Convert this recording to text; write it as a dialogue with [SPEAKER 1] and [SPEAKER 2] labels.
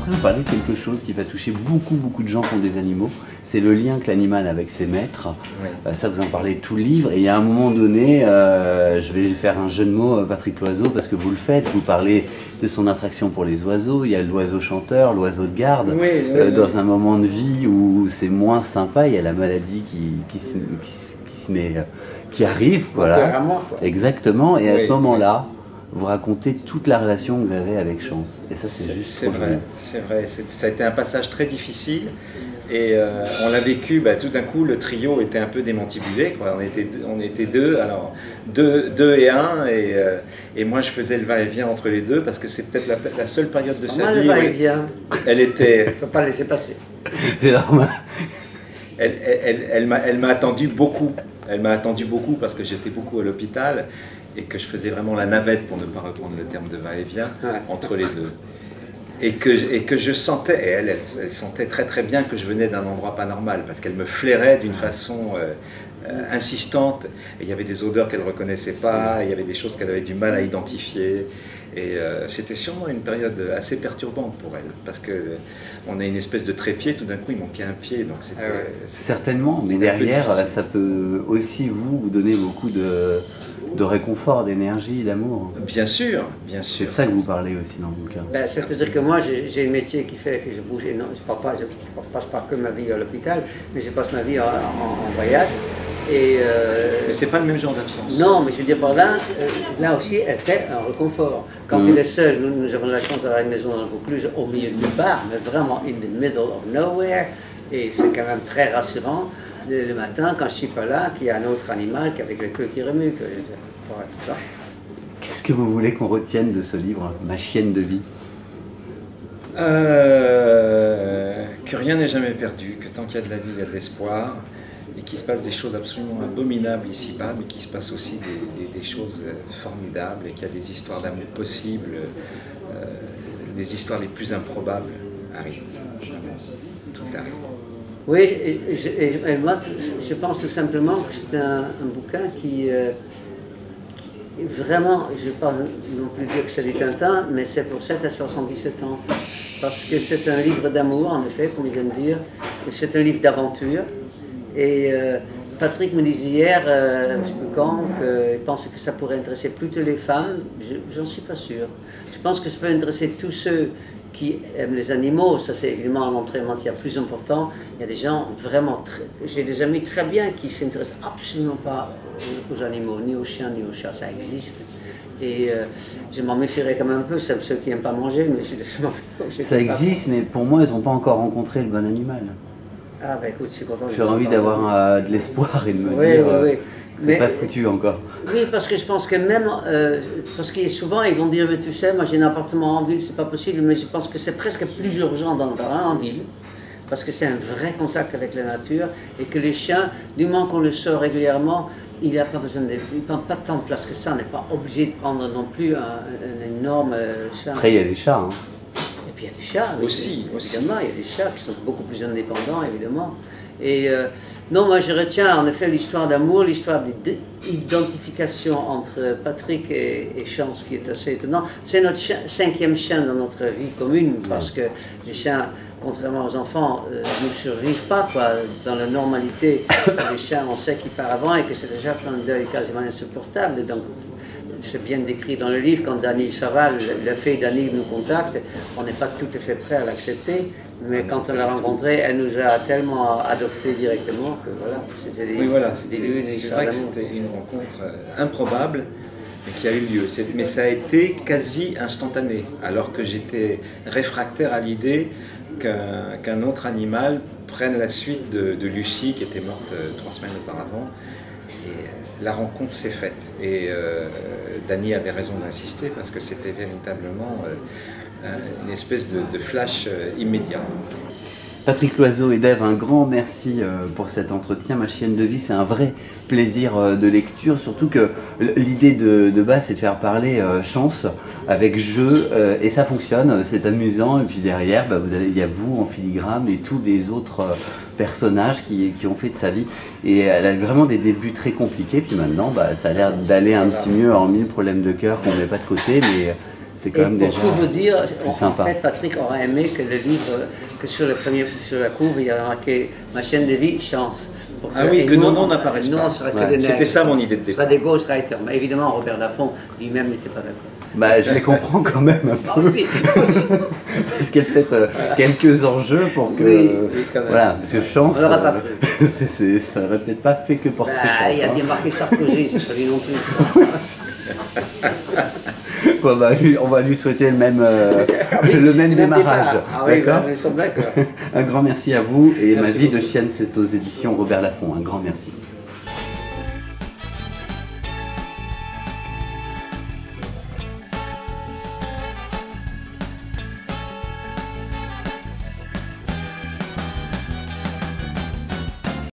[SPEAKER 1] après vous parler de quelque chose qui va toucher beaucoup de gens qui ont des animaux. C'est le lien que l'animal a avec ses maîtres. Oui. Ça, vous en parlez tout le livre. Et il y a un moment donné, je vais faire un jeu de mots, Patrick Loiseau, parce que vous le faites. Vous parlez de son attraction pour les oiseaux. Il y a l'oiseau chanteur, l'oiseau de garde. Oui, dans un moment de vie où c'est moins sympa, il y a la maladie qui arrive. Voilà. Exactement. Et à ce moment-là, vous racontez toute la relation que vous avez avec Chance. Et ça, c'est juste
[SPEAKER 2] c'est vrai, c'est vrai. Ça a été un passage très difficile. Et on l'a vécu, tout d'un coup, le trio était un peu démantibulé, quoi. On était deux, alors deux et un, et moi je faisais le va-et-vient entre les deux, parce que c'est peut-être la seule période de sa vie. Elle était...
[SPEAKER 3] Il ne faut pas la laisser passer.
[SPEAKER 1] C'est normal.
[SPEAKER 2] Elle m'a attendu beaucoup. Elle m'a attendu beaucoup parce que j'étais beaucoup à l'hôpital et que je faisais vraiment la navette, pour ne pas reprendre le terme de va-et-vient, entre les deux. Et que je sentais, et elle sentait très bien que je venais d'un endroit pas normal, parce qu'elle me flairait d'une façon insistante, et il y avait des odeurs qu'elle ne reconnaissait pas, et il y avait des choses qu'elle avait du mal à identifier, et c'était sûrement une période assez perturbante pour elle, parce qu'on a une espèce de trépied, tout d'un coup il manquait un pied, donc c'était...
[SPEAKER 1] Certainement, mais derrière, ça peut aussi vous donner beaucoup de réconfort, d'énergie, d'amour.
[SPEAKER 2] Bien sûr, bien sûr.
[SPEAKER 1] C'est ça que vous parlez aussi dans le bouquin.
[SPEAKER 3] C'est-à-dire que moi, j'ai un métier qui fait que je bouge, non, je ne passe pas que ma vie à l'hôpital, mais je passe ma vie en voyage.
[SPEAKER 2] Mais c'est pas le même genre d'absence.
[SPEAKER 3] Non, mais je veux dire par là, là aussi, elle fait un réconfort. Quand elle est seule, nous avons la chance d'avoir une maison dans le Vaucluse, au milieu de nulle part, mais vraiment in the middle of nowhere, et c'est quand même très rassurant. Le matin, quand je ne suis pas là, qu'il y a un autre animal avec le queue qui remue.
[SPEAKER 1] Qu'est-ce que vous voulez qu'on retienne de ce livre, Ma chienne de vie?
[SPEAKER 2] Que rien n'est jamais perdu, que tant qu'il y a de la vie, il y a de l'espoir, et qu'il se passe des choses absolument abominables ici-bas, mais qu'il se passe aussi des choses formidables, et qu'il y a des histoires d'amour possibles, des histoires les plus improbables arrivent. Tout arrive.
[SPEAKER 3] Oui, et moi, je pense tout simplement que c'est un bouquin qui vraiment, je ne vais pas non plus dire que c'est du Tintin, mais c'est pour 7 à 77 ans. Parce que c'est un livre d'amour, en effet, comme il vient de dire, c'est un livre d'aventure. Et Patrick me disait hier, je ne sais plus quand, qu'il pensait que ça pourrait intéresser plutôt les femmes. J'en suis pas sûr. Je pense que ça peut intéresser tous ceux qui aiment les animaux. Ça, c'est évidemment un entraînement qui est plus important. Il y a des gens vraiment j'ai des amis très bien qui ne s'intéressent absolument pas aux animaux, ni aux chiens, ni aux chats. Ça existe. Et je m'en méfierais quand même un peu, c'est ceux qui n'aiment pas manger, mais
[SPEAKER 1] ça existe, mais pour moi, ils n'ont pas encore rencontré le bon animal.
[SPEAKER 3] Ah ben écoute, je suis content.
[SPEAKER 1] J'ai envie d'avoir de l'espoir et de me dire... C'est pas foutu encore.
[SPEAKER 3] Oui, parce que je pense que même, parce que souvent ils vont dire, tu sais, moi j'ai un appartement en ville, c'est pas possible, mais je pense que c'est presque plus urgent d'en avoir un en ville, parce que c'est un vrai contact avec la nature, et que les chiens, du moment qu'on le sort régulièrement, il n'a pas besoin il prend pas tant de place que ça, on n'est pas obligé de prendre non plus un énorme chat.
[SPEAKER 1] Après il y a des chats. Hein.
[SPEAKER 3] Et puis il y a des chats.
[SPEAKER 2] Aussi.
[SPEAKER 3] Évidemment, il y a des chats qui sont beaucoup plus indépendants, évidemment. Et non, moi je retiens en effet l'histoire d'amour, l'histoire d'identification entre Patrick et Chance qui est assez étonnant. C'est notre 5e chien dans notre vie commune, parce que les chiens, contrairement aux enfants, ne survivent pas quoi. Dans la normalité. Les chiens, on sait qu'ils partent avant et que c'est déjà un deuil quasiment insupportable. Donc, c'est bien décrit dans le livre, quand Dany Saval, la fille Dany nous contacte, on n'est pas tout à fait prêt à l'accepter, mais quand on l'a rencontrée, elle nous a tellement adoptés directement que voilà, c'était des
[SPEAKER 2] c'est vrai que c'était une rencontre improbable, mais qui a eu lieu. Mais ça a été quasi instantané, alors que j'étais réfractaire à l'idée qu'un autre animal prenne la suite de Lucie, qui était morte 3 semaines auparavant. Et la rencontre s'est faite. Et Dany avait raison d'insister, parce que c'était véritablement une espèce de flash immédiat.
[SPEAKER 1] Patrick Loiseau et Dave, un grand merci pour cet entretien. Ma chienne de vie, c'est un vrai plaisir de lecture, surtout que l'idée de base, c'est de faire parler Chance avec jeu, et ça fonctionne, c'est amusant, et puis derrière, il y a vous en filigrane et tous les autres personnages qui ont fait de sa vie, et elle a vraiment des débuts très compliqués, puis maintenant, ça a l'air d'aller un petit mieux, hormis le problème de cœur qu'on ne met pas de côté, mais c'est quand même déjà
[SPEAKER 3] pour tout vous dire, en
[SPEAKER 1] sympa.
[SPEAKER 3] fait, Patrick aurait aimé que le livre, que sur la couve, il y a marqué « Ma chaîne de vie, chance ».
[SPEAKER 2] Ah oui, que nos noms n'apparaissent pas. C'était ça mon idie de
[SPEAKER 3] départ. Ce sera
[SPEAKER 2] départ.
[SPEAKER 3] des ghostwriters. Mais évidemment, Robert Laffont lui-même n'était pas d'accord.
[SPEAKER 1] Bah, je les comprends quand même un peu.
[SPEAKER 3] Aussi.
[SPEAKER 1] Parce qu'il y a peut-être quelques enjeux pour que.
[SPEAKER 3] Oui, quand même.
[SPEAKER 1] Voilà, parce que chance.
[SPEAKER 3] On l'aura pas cru.
[SPEAKER 1] Ça n'aurait peut-être pas fait que porter chance.
[SPEAKER 3] Il y a bien marqué Sarkozy, c'est pas lui non plus.
[SPEAKER 1] Bon, bah, on va lui souhaiter le même, le même démarrage.
[SPEAKER 3] Ah oui,
[SPEAKER 1] d'accord.
[SPEAKER 3] nous sommes d'accord.
[SPEAKER 1] Un grand merci à vous. Et
[SPEAKER 3] Merci
[SPEAKER 1] Ma vie
[SPEAKER 3] beaucoup.
[SPEAKER 1] de chienne, c'est aux éditions Robert Laffont. Un grand merci.